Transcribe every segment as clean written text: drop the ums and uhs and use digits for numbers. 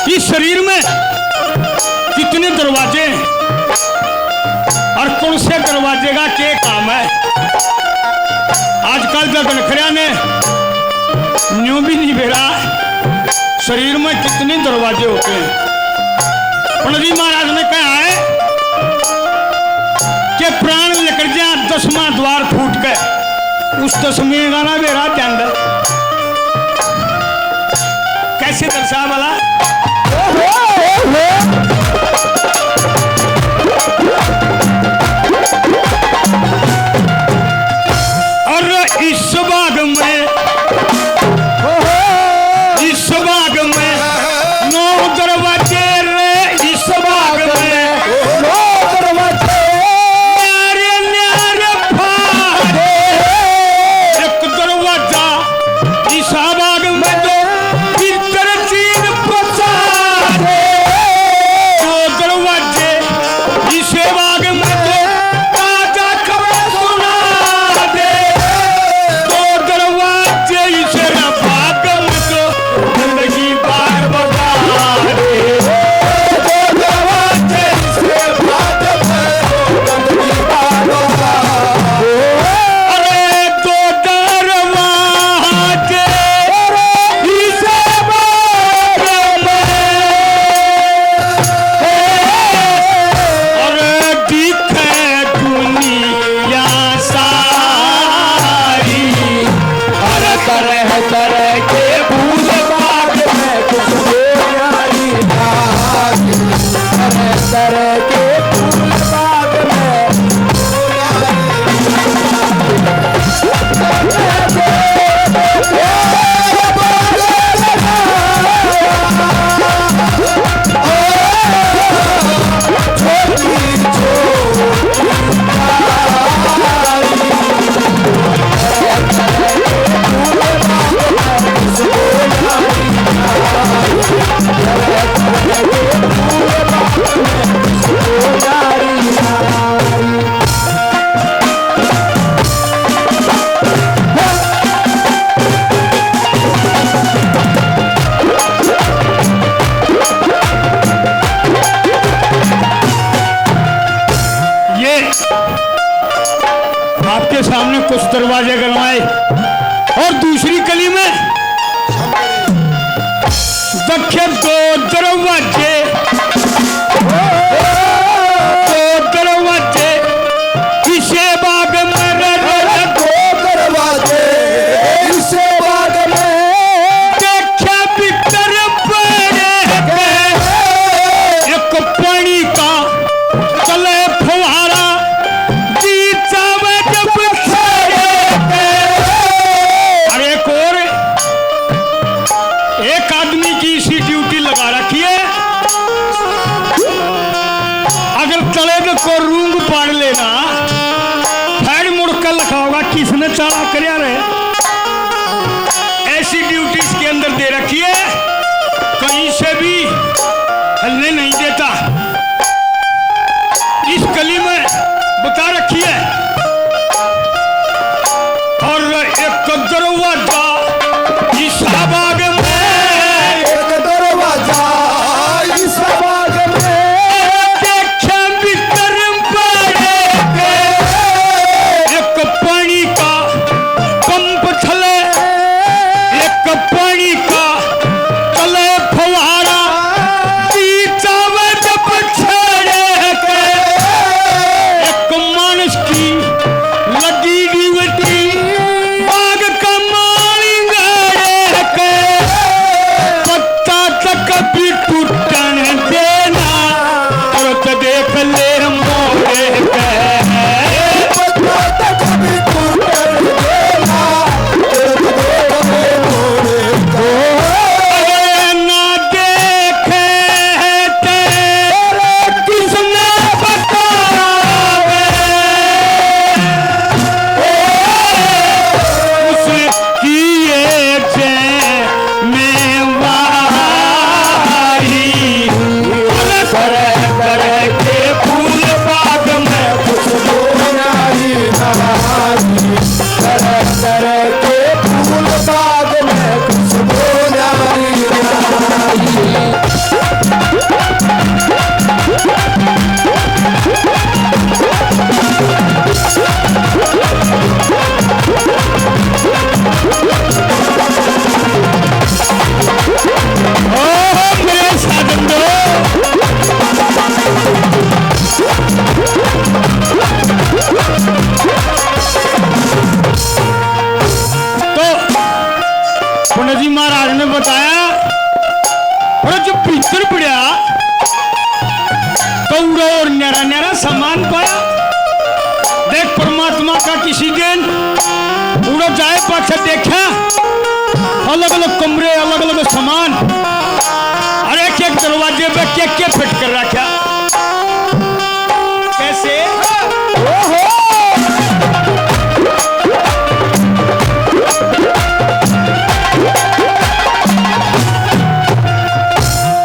इस शरीर में कितने दरवाजे और कौन से दरवाजे का क्या काम है। आजकल का गनखरिया ने न्यू भी नहीं बेरा शरीर में कितने दरवाजे होते हैं। पंडित जी महाराज ने कहा है कि प्राण निकल जा 10वां द्वार फूट के उस 10वें गाना बेरा चंद कैसे दर्शा वाला और इस बाग में 9 दरवाजे रे इस बाग में 9 दरवाजे न्यारे न्यारे फाड़े एक दरवाजा इस बाग में जो भीतर चीन पसारे 2 दरवाजे इस बाग में जो ताजा खबर सुना दे 2 दरवाजे इस बाग में जो जिंदगी बार बता दे 2 दरवाजे इस बाग में जिंदगी बार बता दे। अरे 2 दरवाजे इस बाग में और दिखे दुनिया सारी हर तरह तरह के फूल बाग में खुशबू न्यारी नारी तरह तरह के फूल बाग में ये आपके सामने कुछ दरवाजे गलवाए और दूसरी कली में दक्षिण 2 दरवाजे 2 दरवाजे इसे बाग में 2 दरवाजे इसे बाग में देखा भीतर पड़े एक पानी का चले फुहारा बीच को रूंग पाड़ लेना, फिर मुड़कर लिखा होगा किसने चाला करया रे। ऐसी ड्यूटी इसके अंदर दे रखी है, कहीं से भी हलने नहीं देता। इस गली में बता रखी है, और एक दरवाजा इस बाग में, एक दरवाजा इस बाग में, देखा भीतर पड़े के, एक पानी का पंप थले, एक पानी का चले फवारा, बीचावे जब छड़े के, एक मानस की लगी ड्यूटी, बाग का माली गाड़े के, पत्ता तक भी टूटन देना, और तो देख ले मोरे के, पत्ता तक भी टूटन देना, मोरे को। अरे ना देखे तेरे किसने बतावे, उसकी ये मैं वारी, करे के फूल बाग में खुशबू न्यारी नहारी, तरह के फूल बाग में खुशबू न्यारी नहारी। ओ मेरे साजन तो पंडित जी महाराज ने बताया, और जब भीतर पड़ा तो उड़ा और न्यारा न्यारा सामान पाया। देख परमात्मा का किसी दिन उड़ा जाए पाछे देखा, अलग अलग कमरे, अलग अलग सामान, और एक एक दरवाजे पे के फिट कर रखा। कैसे? ओहो!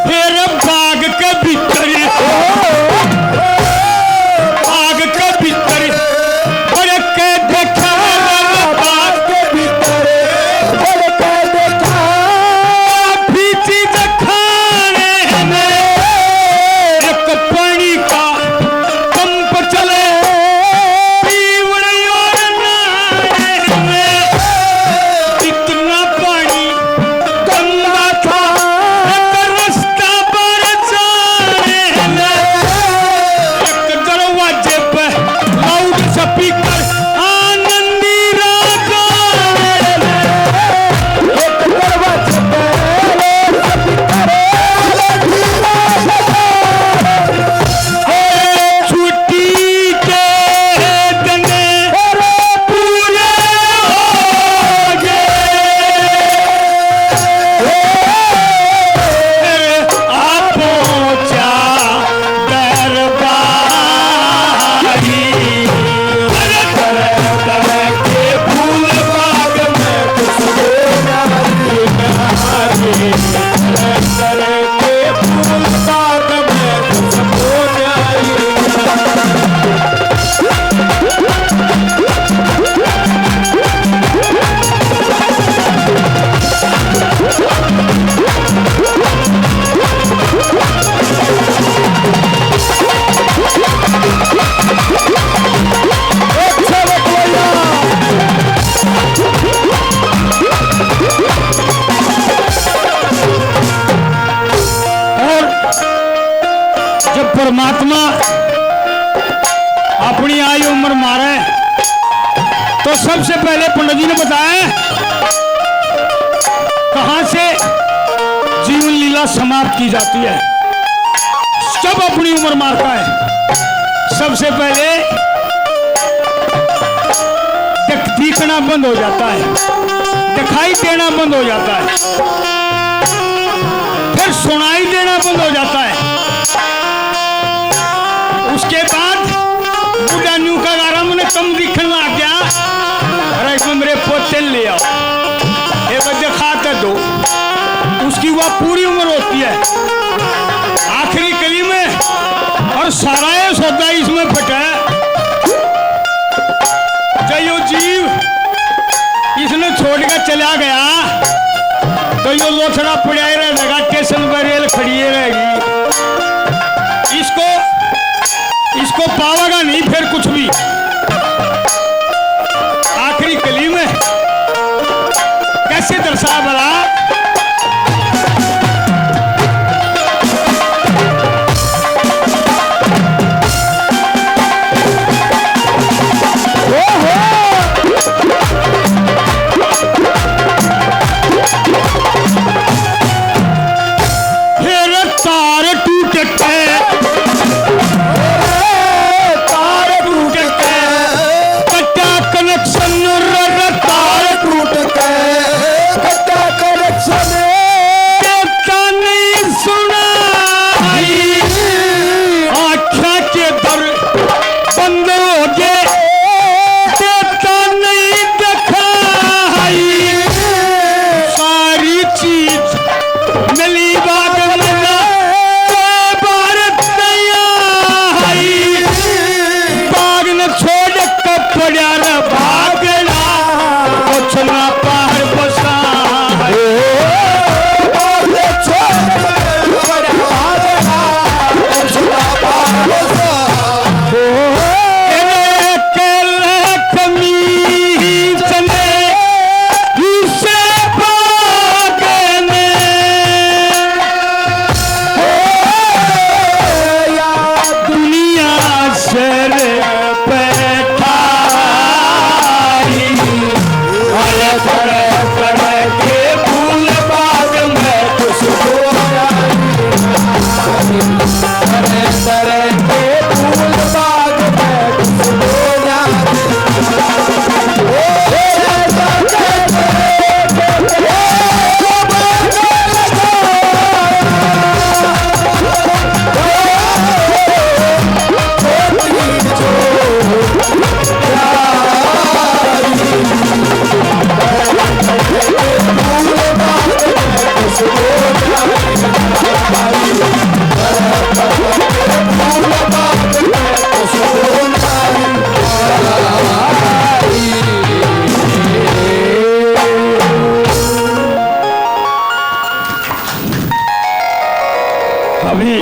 फिर बाग के भीतर, बाग के भीतर बड़े के देखा, बाग के भीतर बढ़ के देखा, भी चीज खाने में, एक पानी का पंप चले, पीवड़े और नहाने में, इतना पानी गंदा था, एक रास्ता पर जाने में, एक दरवाजे पे लाउड स्पीकर आनंदी राग गाने में, एक दरवाजे पे छुट्टी के दने पूरे हो गए, आ पहुंचा दरबारी, तरह के फूल बाग में खुशबू न्यारी नहारी, तरह के फूल बाग में खुशबू न्यारी और जब परमात्मा अपनी आयु उम्र मारे तो सबसे पहले पंडित जी ने बताया कहां से जीवन लीला समाप्त की जाती है। जब अपनी उम्र मारता है सबसे पहले दिखना बंद हो जाता है, दिखाई देना बंद हो जाता है, फिर सुनाई देना बंद हो जाता है, उसके बाद ले आओ, एक बजे खाते दो, उसकी वह पूरी उम्र होती है आखिरी कली में, और सारा ये सौदा इसमें फटा है। जो यो जीव इसने छोड़ कर चला गया तो यो लोथड़ा पड़ा ही रहेगा, स्टेशन पर रेल खड़ी रहेगी, इसको पावेगा नहीं फिर कुछ भी। आखिरी कली में कैसे दर्शा बड़ा अभी